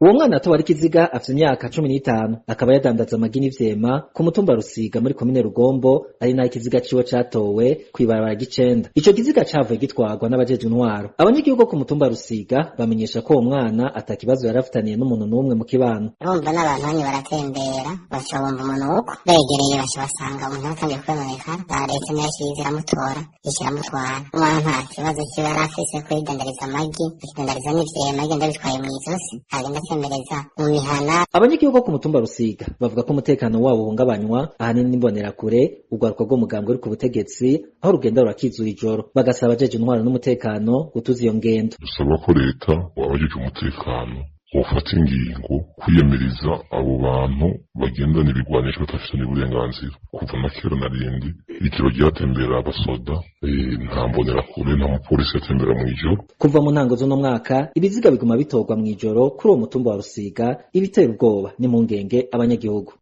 Uwo mwana atowe ari ikiziga afite imyaka 15 akaba yadandaza amagi n'ivyema ku mutumba Rusiga muri komine Rugombo ari naho ikiziga ciwe catowe kwibarabara gicenda. Ico kiziga cavuye gitwarwa n'abajejwe intwaro. Abanyagihugu ku mutumba Rusiga bamenyesha ko uwo mwana atakibazo yarafitaniye n'umuntu n'umwe mu kibano. Urumva n'abantu bane baratembera baca bumva umunuko begereye baca basanga umuntu atangiye kwononekara leta niyo yaciye iramutora ikiramutwara. Umwana nta kibazo kiba yari afise ko yidandariza amagi akidandariza n'ivyema agenda bitwaye mw'izosi agenda atembereza mu mihana. Abanyagihugu ku mutumba Rusiga bavuga ko umutekano wabo uhungabanywa ahanini n'imbonerakure urwaruka rw'umugambwe uri ku butegetsi aho rugenda rurakizura ijoro bagasaba abajeje intwaro n'umutekano gutuza iyo ngendo. Dusaba ko leta wabajeje umutekano wofata ingingo kwiyemeriza abo bantu bagendana ibigwanisho batafite n'uburenganzira. Kuva na kera na rindi ijoro ryatembera abasoda nta mbonerakure nta mupolisi yatembera mw'ijoro. Kuva mu ntango z'uno mwaka ibiziga biguma bitorwa mw'ijoro kuri uwo mutumba wa Rusiga ibitera ubwoba n'impungenge abanyagihugu.